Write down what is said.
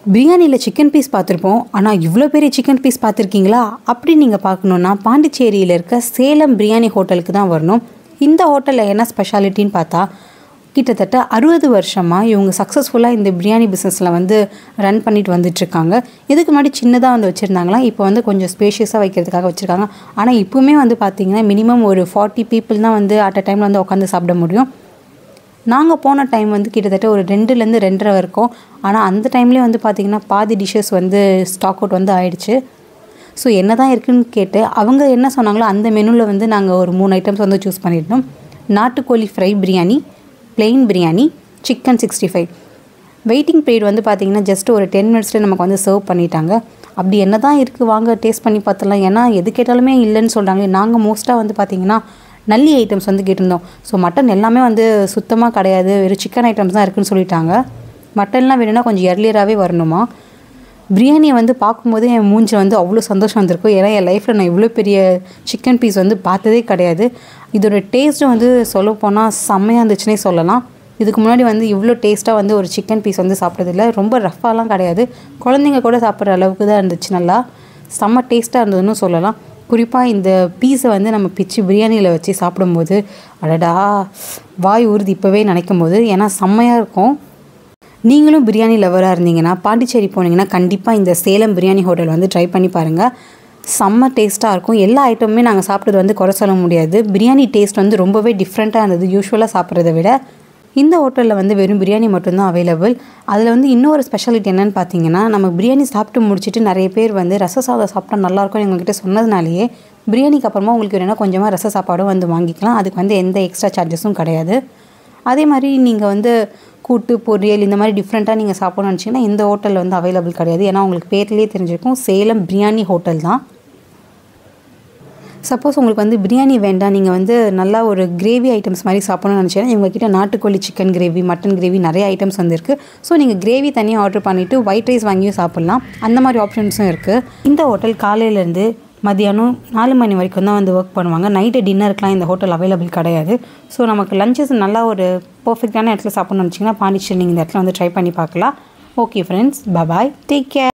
பிரியாணியில் chicken piece பார்த்துருப்போம். ஆனால் இவ்வளோ பெரிய சிக்கன் பீஸ் பார்த்துருக்கீங்களா? அப்படி நீங்கள் பார்க்கணுன்னா பாண்டிச்சேரியில் இருக்க சேலம் பிரியாணி ஹோட்டலுக்கு தான் வரணும். இந்த ஹோட்டலில் என்ன ஸ்பெஷாலிட்டின்னு பார்த்தா, கிட்டத்தட்ட 60 வருஷமாக இவங்க சக்ஸஸ்ஃபுல்லாக இந்த பிரியாணி பிஸ்னஸில் ரன் பண்ணிட்டு வந்துட்டுருக்காங்க. இதுக்கு முன்னாடி சின்னதாக வச்சுருந்தாங்களா, இப்போ கொஞ்சம் ஸ்பேஷியஸாக வைக்கிறதுக்காக வச்சுருக்காங்க. ஆனால் இப்போவுமே பார்த்திங்கன்னா மினிமம் ஒரு 40 பீப்புள் தான் அட் அ டைமில் உட்காந்து சாப்பிட முடியும். நாங்கள் போன டைம் கிட்டத்தட்ட ஒரு 2லேருந்து 2:30 வரைக்கும். ஆனால் அந்த டைம்லேயே பார்த்திங்கன்னா பாதி டிஷ்ஷஸ் ஸ்டாக் அவுட் ஆகிடுச்சு. ஸோ என்ன தான் இருக்குதுன்னு கேட்டு அவங்க என்ன சொன்னாங்களோ அந்த மெனுவில் நாங்கள் ஒரு 3 ஐட்டம்ஸ் சூஸ் பண்ணியிருந்தோம். நாட்டுக்கோழி fry biryani, plain biryani, chicken 65. Waiting period பார்த்திங்கன்னா ஜஸ்ட் ஒரு 10 மினிட்ஸ்லேயே நமக்கு சர்வ் பண்ணிட்டாங்க. அப்படி என்ன தான் இருக்குது, வாங்க டேஸ்ட் பண்ணி பார்த்துலாம். ஏன்னா எது கேட்டாலுமே இல்லைன்னு சொல்கிறாங்க. நாங்கள் மோஸ்ட்டாக பார்த்திங்கன்னா நல்லி ஐட்டம்ஸ் கேட்டிருந்தோம். ஸோ மட்டன் எல்லாமே சுத்தமாக கிடையாது, வெறும் சிக்கன் ஐட்டம்ஸ் தான் இருக்குதுன்னு சொல்லிட்டாங்க. மட்டன்லாம் வேணும்னா கொஞ்சம் எர்லியராகவே வரணுமா. பிரியாணியை பார்க்கும்போது என் மூஞ்சில் அவ்வளோ சந்தோஷம் வந்திருக்கும். ஏன்னா என் லைஃப்பில் நான் இவ்வளோ பெரிய சிக்கன் பீஸ் பார்த்ததே கிடையாது. இதோட டேஸ்ட்டும் சொல்லப்போனால் செம்மையாக இருந்துச்சுன்னே சொல்லலாம். இதுக்கு முன்னாடி இவ்வளோ டேஸ்ட்டாக ஒரு சிக்கன் பீஸ் சாப்பிட்டதில்லை. ரொம்ப ரஃப்பாலாம் கிடையாது, குழந்தைங்க கூட சாப்பிட்ற அளவுக்கு தான் இருந்துச்சு. நல்லா செம்ம டேஸ்ட்டாக இருந்ததுன்னு சொல்லலாம். குறிப்பாக இந்த பீஸை நம்ம பிச்சு பிரியாணியில் வச்சு சாப்பிடும்போது அடடா வாய் ஊறுது இப்போவே நினைக்கும் போது. ஏன்னா செம்மையாக இருக்கும். நீங்களும் பிரியாணி லவராக இருந்தீங்கன்னா பாண்டிச்சேரி போனீங்கன்னா கண்டிப்பாக இந்த சேலம் பிரியாணி ஹோட்டல் ட்ரை பண்ணி பாருங்கள். செம்ம டேஸ்ட்டாக இருக்கும். எல்லா ஐட்டமுமே நாங்கள் சாப்பிட்டது குறை சொல்ல முடியாது. பிரியாணி டேஸ்ட் ரொம்பவே டிஃப்ரெண்ட்டாக இருந்தது யூஸ்வலாக சாப்பிட்றத விட. இந்த ஹோட்டலில் வெறும் பிரியாணி மட்டும்தான் அவைலபிள். அதில் இன்னொரு ஸ்பெஷாலிட்டி என்னென்னு பார்த்தீங்கன்னா, நம்ம பிரியாணி சாப்பிட்டு முடிச்சுட்டு நிறைய பேர் ரச சாதம் சாப்பிட்டா நல்லாயிருக்கும் எங்கள்கிட்ட சொன்னதுனாலேயே பிரியாணிக்கு அப்புறமா உங்களுக்கு வேணும்னா கொஞ்சமாக ரச சாப்பாடும் வாங்கிக்கலாம். அதுக்கு எந்த எக்ஸ்ட்ரா சார்ஜஸும் கிடையாது. அதே மாதிரி நீங்கள் கூட்டு பொரியல் இந்த மாதிரி டிஃப்ரெண்ட்டாக நீங்கள் சாப்பிடணும்னு நினச்சிங்கன்னா இந்த ஹோட்டலில் அவைலபிள் கிடையாது. ஏன்னா உங்களுக்கு பேர்லேயே தெரிஞ்சிருக்கும், சேலம் பிரியாணி ஹோட்டல் தான். சப்போஸ் உங்களுக்கு பிரியாணி வேண்டாம், நீங்கள் நல்லா ஒரு கிரேவி ஐட்டம்ஸ் மாதிரி சாப்பிடணும்னு நினச்சிங்கன்னா இவங்ககிட்ட நாட்டுக்கோழி சிக்கன் கிரேவி, மட்டன் கிரேவி நிறைய ஐட்டம்ஸ் இருக்குது. ஸோ நீங்கள் கிரேவி தனியாக ஆர்டர் பண்ணிவிட்டு ஒயிட் ரைஸ் வாங்கியும் சாப்பிட்லாம். அந்த மாதிரி ஆப்ஷன்ஸும் இருக்குது. இந்த ஹோட்டல் காலையிலேருந்து மதியானம் 4 மணி வரைக்கும் தான் ஒர்க் பண்ணுவாங்க. நைட்டு டின்னருக்குலாம் இந்த ஹோட்டல் அவைலபிள் கிடையாது. ஸோ நமக்கு லஞ்சஸ் நல்லா ஒரு பர்ஃபெக்டான இடத்துல சாப்பிட்ணும்னு நினச்சிங்கன்னா பாண்டிச்சேரி நீங்கள் இந்த இடத்துல ட்ரை பண்ணி பார்க்கலாம். ஓகே ஃப்ரெண்ட்ஸ், பாய், டேக் கேர்.